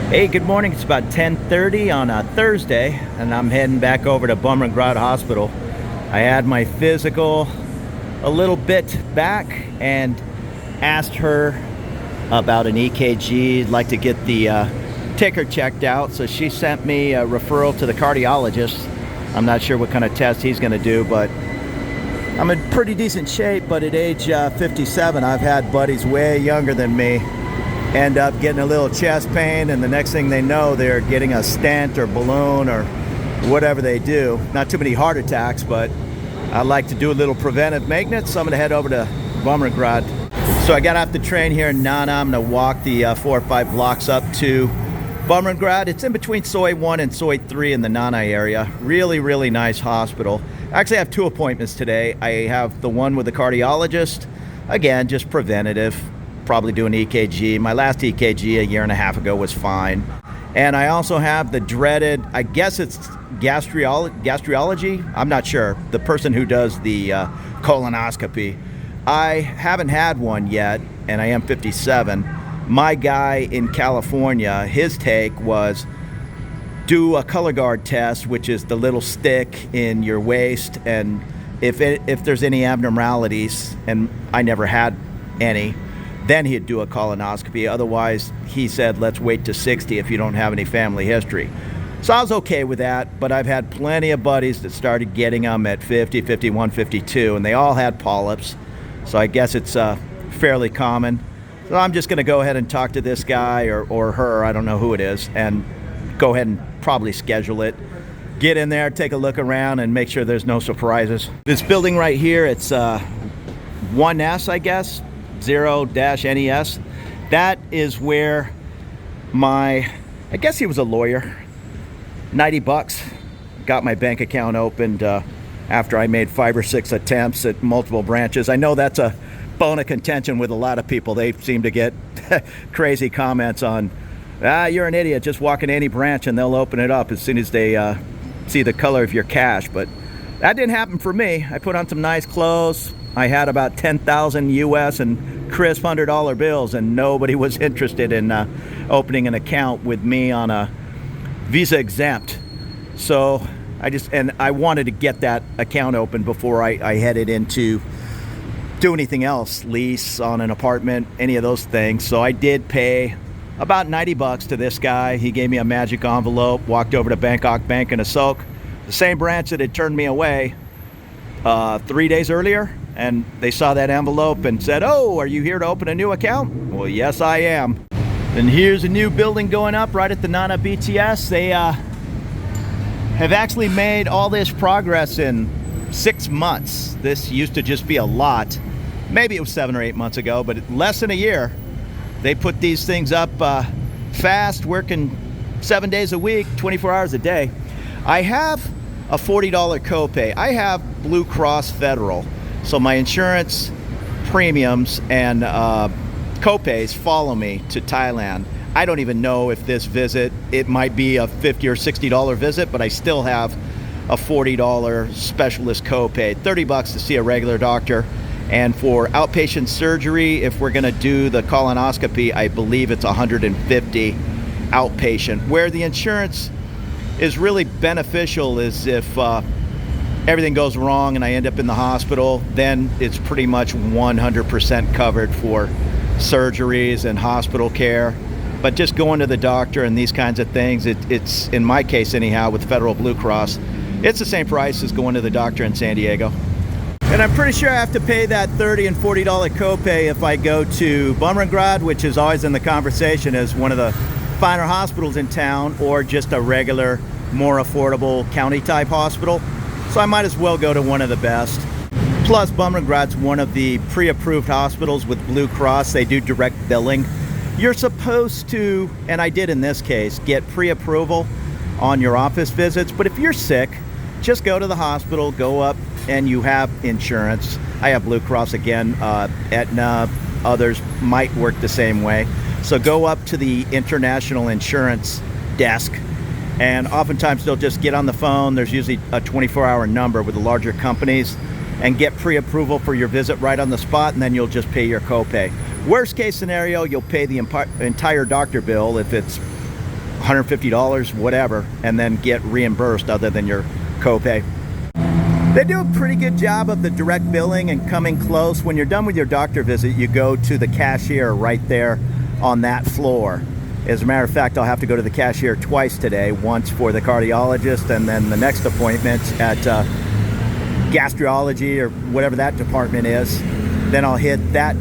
Hey, good morning. It's about 10:30 on a Thursday, and I'm heading back over to Bumrungrad Hospital. I had my physical a little bit back and asked her about an EKG. I'd like to get the ticker checked out, so she sent me a referral to the cardiologist. I'm not sure what kind of test he's going to do, but I'm in pretty decent shape. But at age 57, I've had buddies way younger than me end up getting a little chest pain, and the next thing they know, they're getting a stent or balloon or whatever they do. Not too many heart attacks, but I like to do a little preventive maintenance, so I'm going to head over to Bumrungrad. So I got off the train here in Nana. I'm going to walk the 4 or 5 blocks up to Bumrungrad. It's in between Soi 1 and Soi 3 in the Nana area. Really nice hospital. Actually, I have 2 appointments today. I have the one with the cardiologist, again, just preventative. Probably do an EKG. My last EKG a year and a half ago was fine. And I also have the dreaded, I guess it's gastrology. I'm not sure. The person who does the colonoscopy. I haven't had one yet, and I am 57. My guy in California, his take was do a color guard test, which is the little stick in your waist, and if there's any abnormalities, and I never had any, then he'd do a colonoscopy. Otherwise, he said, let's wait to 60 if you don't have any family history. So I was okay with that, but I've had plenty of buddies that started getting them at 50, 51, 52, and they all had polyps. So I guess it's fairly common. So I'm just gonna go ahead and talk to this guy or her, I don't know who it is, and go ahead and probably schedule it. Get in there, take a look around, and make sure there's no surprises. This building right here, it's 1S, I guess. 0-NES. That is where I guess he was a lawyer. $90. Got my bank account opened after I made 5 or 6 attempts at multiple branches. I know that's a bone of contention with a lot of people. They seem to get crazy comments on, you're an idiot, just walk in any branch and they'll open it up as soon as they see the color of your cash. But that didn't happen for me. I put on some nice clothes. I had about 10,000 US and crisp $100 bills, and nobody was interested in opening an account with me on a visa exempt. So I wanted to get that account open before I headed into do anything else, lease on an apartment, any of those things. So I did pay about $90 to this guy. He gave me a magic envelope, walked over to Bangkok Bank in Asok, the same branch that had turned me away 3 days earlier. And they saw that envelope and said, oh, are you here to open a new account? Well, yes, I am. And here's a new building going up right at the Nana BTS. They have actually made all this progress in 6 months. This used to just be a lot. Maybe it was 7 or 8 months ago, but less than a year. They put these things up fast, working 7 days a week, 24 hours a day. I have a $40 copay. I have Blue Cross Federal. So my insurance premiums and copays follow me to Thailand. I don't even know if this visit, it might be a $50 or $60 visit, but I still have a $40 specialist copay, $30 to see a regular doctor. And for outpatient surgery, if we're gonna do the colonoscopy, I believe it's $150 outpatient. Where the insurance is really beneficial is if everything goes wrong and I end up in the hospital, then it's pretty much 100% covered for surgeries and hospital care. But just going to the doctor and these kinds of things, it's in my case anyhow, with Federal Blue Cross, it's the same price as going to the doctor in San Diego. And I'm pretty sure I have to pay that $30 and $40 copay if I go to Bumrungrad, which is always in the conversation as one of the finer hospitals in town, or just a regular, more affordable county type hospital. So I might as well go to one of the best. Plus, Bumrungrad's one of the pre-approved hospitals with Blue Cross. They do direct billing. You're supposed to, and I did in this case, get pre-approval on your office visits. But if you're sick, just go to the hospital, go up, and you have insurance. I have Blue Cross again. Aetna, others might work the same way. So go up to the international insurance desk, and oftentimes they'll just get on the phone. There's usually a 24-hour number with the larger companies, and get pre-approval for your visit right on the spot, and then you'll just pay your copay. Worst case scenario, you'll pay the entire doctor bill if it's $150, whatever, and then get reimbursed other than your copay. They do a pretty good job of the direct billing and coming close. When you're done with your doctor visit, you go to the cashier right there on that floor. As a matter of fact, I'll have to go to the cashier twice today, once for the cardiologist and then the next appointment at gastrology or whatever that department is. Then I'll hit that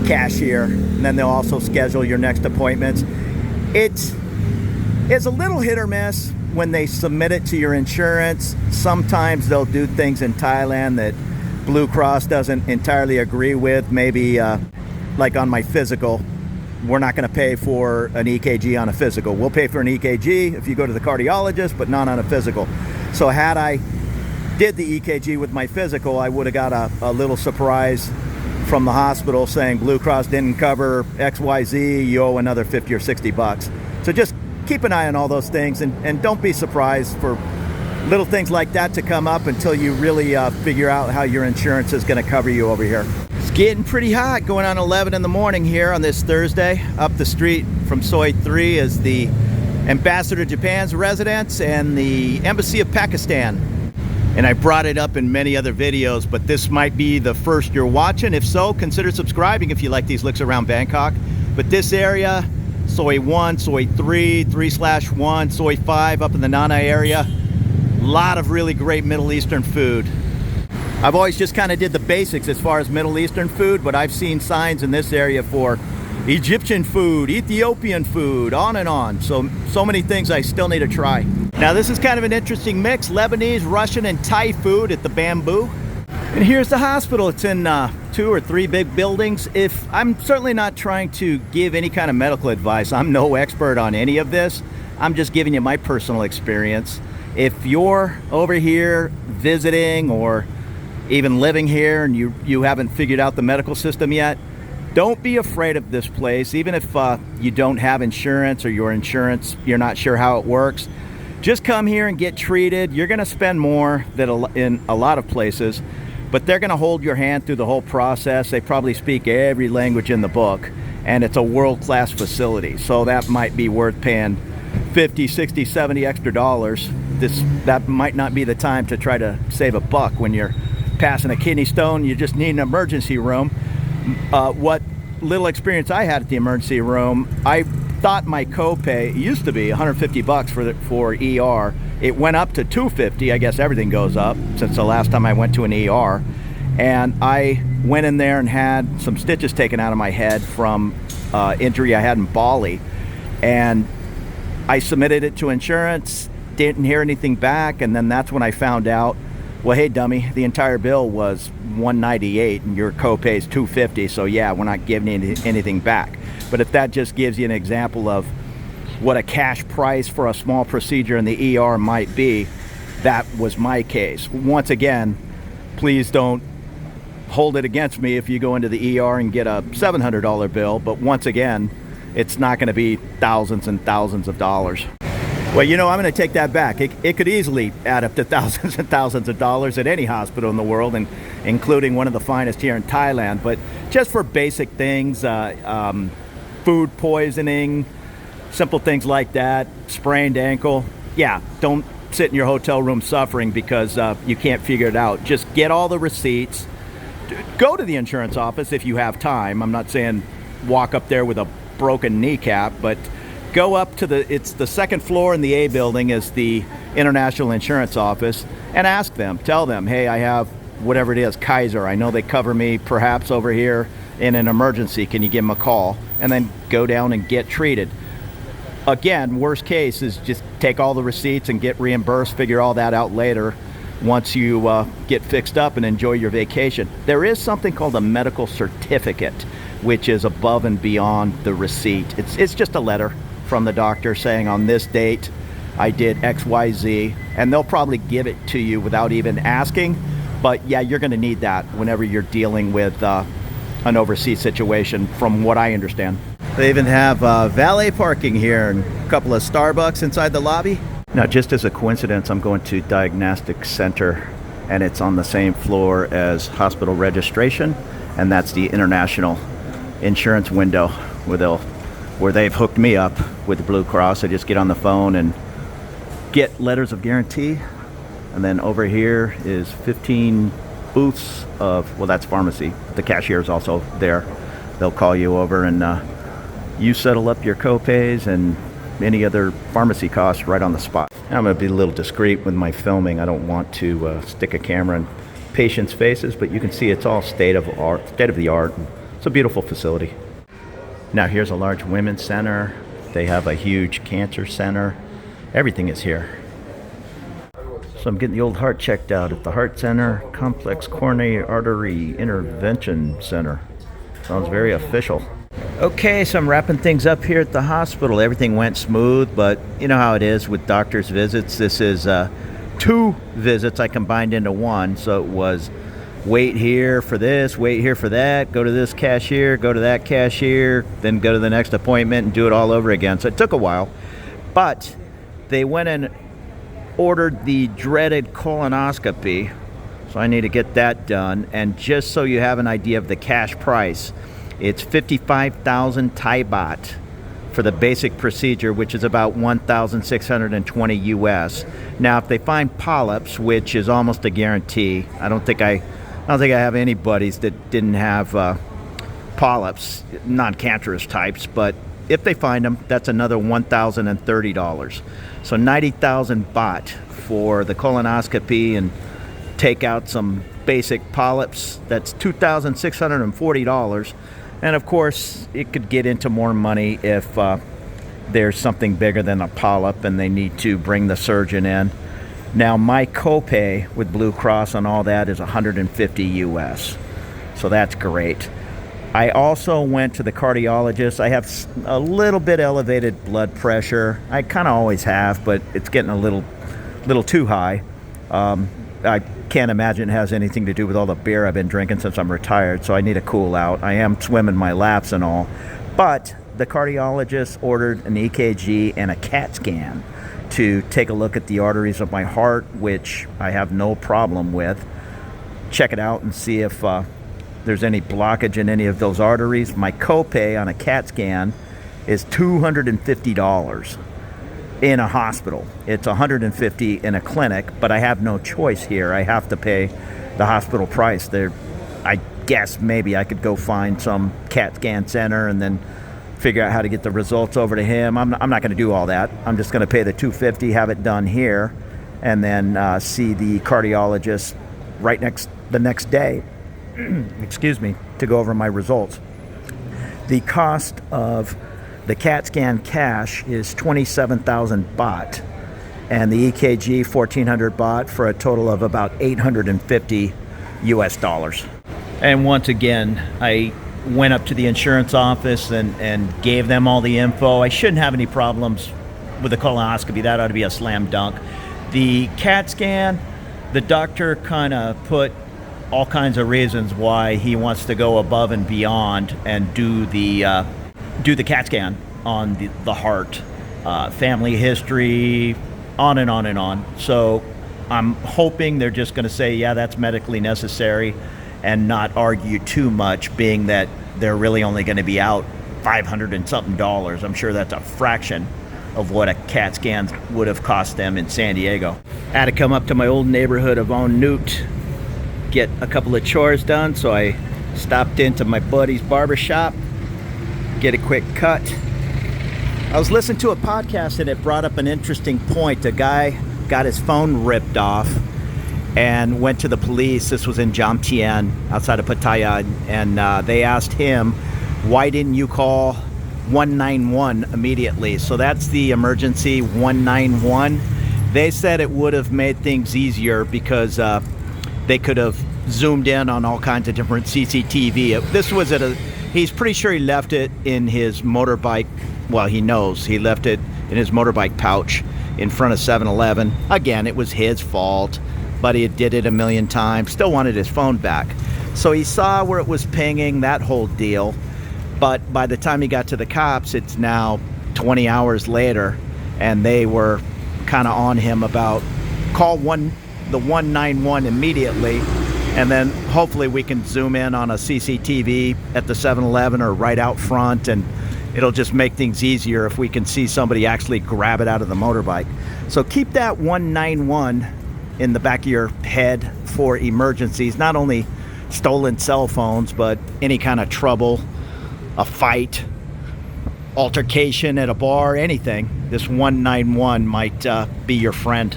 cashier, and then they'll also schedule your next appointments. It's a little hit or miss when they submit it to your insurance. Sometimes they'll do things in Thailand that Blue Cross doesn't entirely agree with. Maybe like on my physical, we're not going to pay for an EKG on a physical. We'll pay for an EKG if you go to the cardiologist, but not on a physical. So had I did the EKG with my physical, I would have got a little surprise from the hospital saying Blue Cross didn't cover XYZ, you owe another 50 or 60 bucks. So just keep an eye on all those things, and don't be surprised for little things like that to come up until you really figure out how your insurance is going to cover you over here. It's getting pretty hot, going on 11 in the morning here on this Thursday. Up the street from Soi 3 is the Ambassador to Japan's residence and the Embassy of Pakistan. And I brought it up in many other videos, but this might be the first you're watching. If so, consider subscribing if you like these looks around Bangkok. But this area, Soi 1, Soi 3, 3/1, Soi 5 up in the Nana area. A lot of really great Middle Eastern food. I've always just kind of did the basics as far as Middle Eastern food, but I've seen signs in this area for Egyptian food, Ethiopian food, on and on. So many things I still need to try. Now this is kind of an interesting mix, Lebanese, Russian, and Thai food at the Bamboo. And here's the hospital. It's in 2 or 3 big buildings. I'm certainly not trying to give any kind of medical advice. I'm no expert on any of this. I'm just giving you my personal experience. If you're over here visiting or even living here and you haven't figured out the medical system yet, don't be afraid of this place. Even if you don't have insurance or your insurance, you're not sure how it works, just come here and get treated. You're going to spend more than in a lot of places, but they're going to hold your hand through the whole process. They probably speak every language in the book, and it's a world-class facility. So that might be worth paying 50, 60, 70 extra dollars. That might not be the time to try to save a buck when you're passing a kidney stone. You just need an emergency room. What little experience I had at the emergency room, I thought my copay used to be 150 bucks for ER. It went up to 250. I guess everything goes up since the last time I went to an ER. And I went in there and had some stitches taken out of my head from injury I had in Bali. And I submitted it to insurance, didn't hear anything back, and then that's when I found out, well, hey dummy, the entire bill was $198 and your copay is $250, so yeah, we're not giving anything back. But if that just gives you an example of what a cash price for a small procedure in the ER might be, that was my case. Once again, please don't hold it against me if you go into the ER and get a $700 bill, but once again, it's not going to be thousands and thousands of dollars. Well, you know, I'm going to take that back. It could easily add up to thousands and thousands of dollars at any hospital in the world, and including one of the finest here in Thailand. But just for basic things, food poisoning, simple things like that, sprained ankle, yeah, don't sit in your hotel room suffering because you can't figure it out. Just get all the receipts. Go to the insurance office if you have time. I'm not saying walk up there with a broken kneecap, but go up to it's the second floor in the A building is the International Insurance Office, and ask them, tell them, hey, I have whatever it is, Kaiser. I know they cover me perhaps over here in an emergency. Can you give them a call? And then go down and get treated. Again, worst case is just take all the receipts and get reimbursed, figure all that out later once you get fixed up and enjoy your vacation. There is something called a medical certificate, which is above and beyond the receipt. It's just a letter from the doctor saying on this date I did XYZ, and they'll probably give it to you without even asking. But yeah, you're going to need that whenever you're dealing with an overseas situation, from what I understand. They even have valet parking here and a couple of Starbucks inside the lobby. Now, just as a coincidence, I'm going to Diagnostic Center, and it's on the same floor as hospital registration, and that's the international insurance window where they'll where they've hooked me up with the Blue Cross. I just get on the phone and get letters of guarantee. And then over here is 15 booths of, well, that's pharmacy. The cashier is also there. They'll call you over and you settle up your co-pays and any other pharmacy costs right on the spot. I'm going to be a little discreet with my filming. I don't want to stick a camera in patients' faces, but you can see it's all state of the art. It's a beautiful facility. Now here's a large women's center. They have a huge cancer center. Everything is here. So I'm getting the old heart checked out at the Heart Center, Complex Coronary Artery Intervention Center. Sounds very official. Okay, so I'm wrapping things up here at the hospital. Everything went smooth, but you know how it is with doctor's visits. This is 2 visits I combined into one. So it was wait here for this, wait here for that, go to this cashier, go to that cashier, then go to the next appointment and do it all over again. So it took a while, but they went and ordered the dreaded colonoscopy, so I need to get that done. And just so you have an idea of the cash price, it's 55,000 Thai baht for the basic procedure, which is about 1,620 US. Now, if they find polyps, which is almost a guarantee, I don't think I have any buddies that didn't have polyps, non-cancerous types, but if they find them, that's another $1,030. So 90,000 baht for the colonoscopy and take out some basic polyps. That's $2,640. And of course, it could get into more money if there's something bigger than a polyp and they need to bring the surgeon in. Now, my copay with Blue Cross on all that is 150 US. So that's great. I also went to the cardiologist. I have a little bit elevated blood pressure. I kind of always have, but it's getting a little too high. I can't imagine it has anything to do with all the beer I've been drinking since I'm retired, so I need to cool out. I am swimming my laps and all. But the cardiologist ordered an EKG and a CAT scan to take a look at the arteries of my heart, which I have no problem with. Check it out and see if there's any blockage in any of those arteries. My copay on a CAT scan is $250 in a hospital. It's $150 in a clinic, but I have no choice here. I have to pay the hospital price. I guess maybe I could go find some CAT scan center and then figure out how to get the results over to him. I'm not going to do all that. I'm just going to pay the $250, have it done here, and then see the cardiologist the next day. Excuse me, to go over my results. The cost of the CAT scan cash is 27,000 baht, and the EKG 1,400 baht, for a total of about 850 US dollars. And once again, I went up to the insurance office and gave them all the info. I shouldn't have any problems with the colonoscopy. That ought to be a slam dunk. The CAT scan, the doctor kind of put all kinds of reasons why he wants to go above and beyond and do the CAT scan on the heart, family history, on and on and on. So I'm hoping they're just going to say, yeah, that's medically necessary, and not argue too much, being that they're really only going to be out $500 and something. I'm sure that's a fraction of what a CAT scan would have cost them in San Diego. I had to come up to my old neighborhood of On Newt, get a couple of chores done, so I stopped into my buddy's barber shop, get a quick cut. I was listening to a podcast and it brought up an interesting point. A guy got his phone ripped off and went to the police. This was in Jomtien, outside of Pattaya, and they asked him, why didn't you call 191 immediately? So that's the emergency 191. They said it would have made things easier because they could have zoomed in on all kinds of different CCTV. This was he's pretty sure he left it in his motorbike. Well, he knows he left it in his motorbike pouch in front of 7-Eleven. Again, it was his fault, but he did it a million times. Still wanted his phone back. So he saw where it was pinging, that whole deal. But by the time he got to the cops, it's now 20 hours later, and they were kind of on him about call the 191 immediately, and then hopefully we can zoom in on a CCTV at the 7-Eleven or right out front and it'll just make things easier if we can see somebody actually grab it out of the motorbike. So keep that 191 in the back of your head for emergencies, not only stolen cell phones, but any kind of trouble, a fight, altercation at a bar, anything. This 191 might be your friend.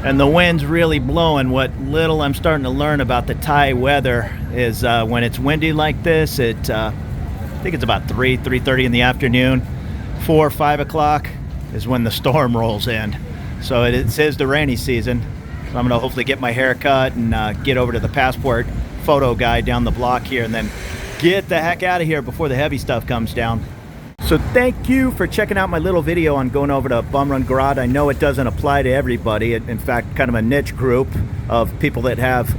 And the wind's really blowing. What little I'm starting to learn about the Thai weather is when it's windy like this, I think it's about 3:30 in the afternoon. 4 or 5 o'clock is when the storm rolls in. So it is the rainy season. So I'm going to hopefully get my hair cut and get over to the passport photo guy down the block here and then get the heck out of here before the heavy stuff comes down. So thank you for checking out my little video on going over to Bumrungrad. I know it doesn't apply to everybody. In fact, kind of a niche group of people that have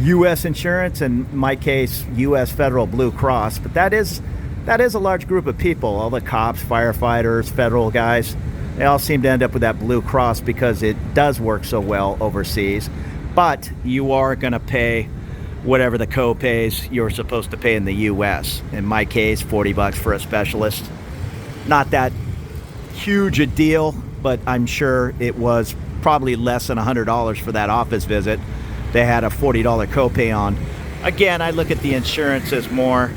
U.S. insurance, and in my case, U.S. Federal Blue Cross. But that is a large group of people. All the cops, firefighters, federal guys, they all seem to end up with that Blue Cross because it does work so well overseas. But you are going to pay whatever the co-pays you're supposed to pay in the U.S. In my case, $40 for a specialist. Not that huge a deal, but I'm sure it was probably less than $100 for that office visit. They had a $40 copay on. Again, I look at the insurance as more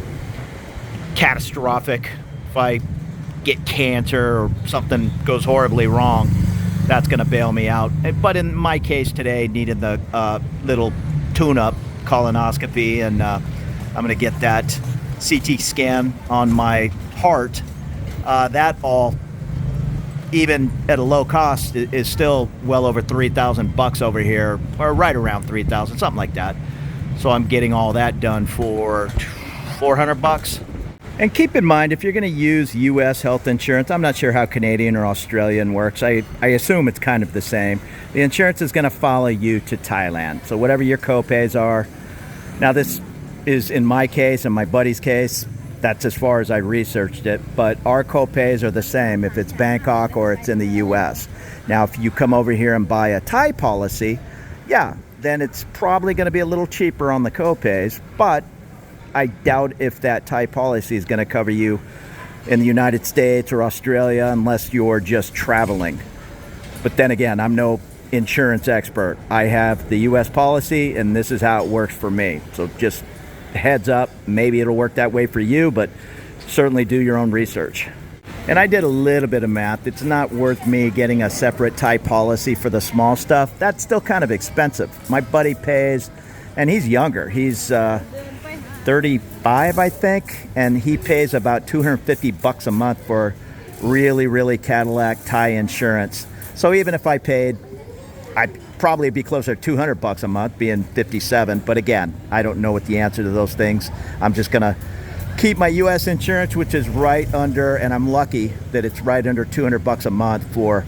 catastrophic. If I get cancer or something goes horribly wrong, that's going to bail me out. But in my case today, needed the little tune-up colonoscopy, and I'm going to get that CT scan on my heart. That all, even at a low cost, is still well over $3,000 over here, or right around 3,000, something like that. So I'm getting all that done for $400. And keep in mind, if you're going to use U.S. health insurance, I'm not sure how Canadian or Australian works. I assume it's kind of the same. The insurance is going to follow you to Thailand. So whatever your co-pays are. Now this is in my case and my buddy's case. That's as far as I researched it. But our co-pays are the same if it's Bangkok or it's in the U.S. Now if you come over here and buy a Thai policy, yeah, then it's probably going to be a little cheaper on the co-pays. But I doubt if that Thai policy is going to cover you in the United States or Australia unless you're just traveling. But then again, I'm no insurance expert. I have the U.S. policy, and this is how it works for me. So just heads up, maybe it'll work that way for you, but certainly do your own research. And I did a little bit of math. It's not worth me getting a separate Thai policy for the small stuff. That's still kind of expensive. My buddy pays, and he's younger. He's 35, I think, and he pays about $250 a month for really Cadillac Thai insurance. So even if I paid, I'd probably be closer to $200 a month, being 57. But again, I don't know what the answer to those things. I'm just gonna keep my U.S. insurance, which is right under, and I'm lucky that it's right under $200 a month for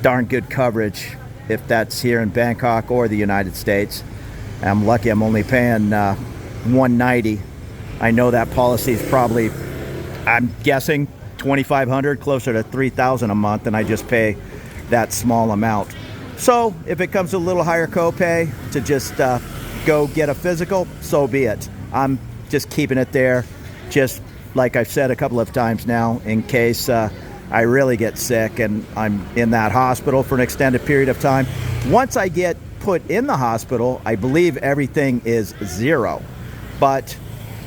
darn good coverage, if that's here in Bangkok or the United States. I'm lucky I'm only paying $190. I know that policy is probably, I'm guessing, $2,500, closer to $3,000 a month, and I just pay that small amount. So if it comes to a little higher copay to just go get a physical, so be it. I'm just keeping it there, just like I've said a couple of times now, in case I really get sick and I'm in that hospital for an extended period of time. Once I get put in the hospital, I believe everything is zero. But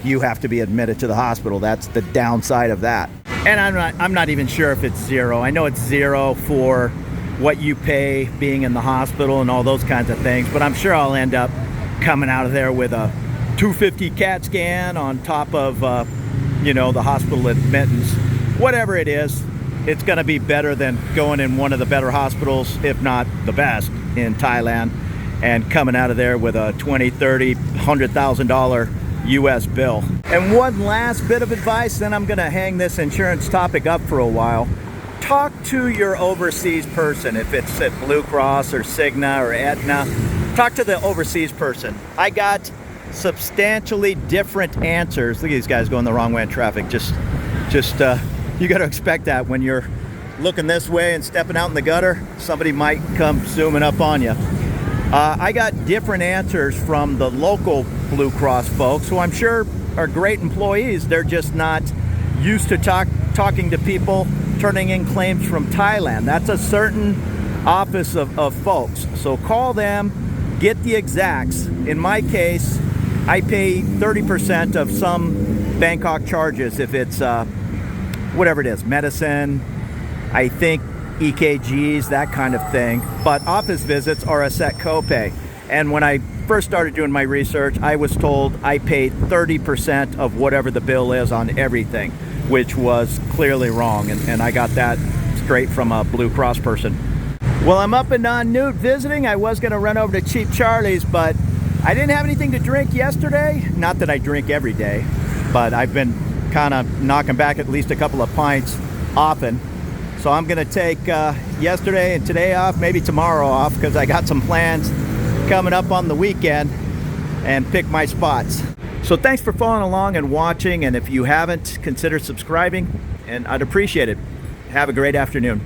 you have to be admitted to the hospital. That's the downside of that. And I'm not even sure if it's zero. I know it's zero for what you pay being in the hospital and all those kinds of things, but I'm sure I'll end up coming out of there with a $250 CAT scan on top of the hospital admittance. Whatever it is, it's going to be better than going in one of the better hospitals, if not the best, in Thailand, and coming out of there with a $20, $30, $100,000 U.S. bill. And one last bit of advice, then I'm going to hang this insurance topic up for a while. Talk to your overseas person. If it's at Blue Cross or Cigna or Aetna, talk to the overseas person. I got substantially different answers. Look at these guys going the wrong way in traffic. Just you got to expect that when you're looking this way and stepping out in the gutter, somebody might come zooming up on you. I got different answers from the local Blue Cross folks, who I'm sure are great employees. They're just not used to talking to people turning in claims from Thailand. That's a certain office of folks. So call them, get the exacts. In my case, I pay 30% of some Bangkok charges if it's whatever it is, medicine, I think EKGs, that kind of thing. But office visits are a set copay. And when I first started doing my research, I was told I paid 30% of whatever the bill is on everything, which was clearly wrong. And I got that straight from a Blue Cross person. Well, I'm up in Newt visiting. I was going to run over to Cheap Charlie's, but I didn't have anything to drink yesterday. Not that I drink every day, but I've been kind of knocking back at least a couple of pints often. So I'm going to take yesterday and today off, maybe tomorrow off, because I got some plans coming up on the weekend, and pick my spots. So thanks for following along and watching, and if you haven't, consider subscribing, and I'd appreciate it. Have a great afternoon.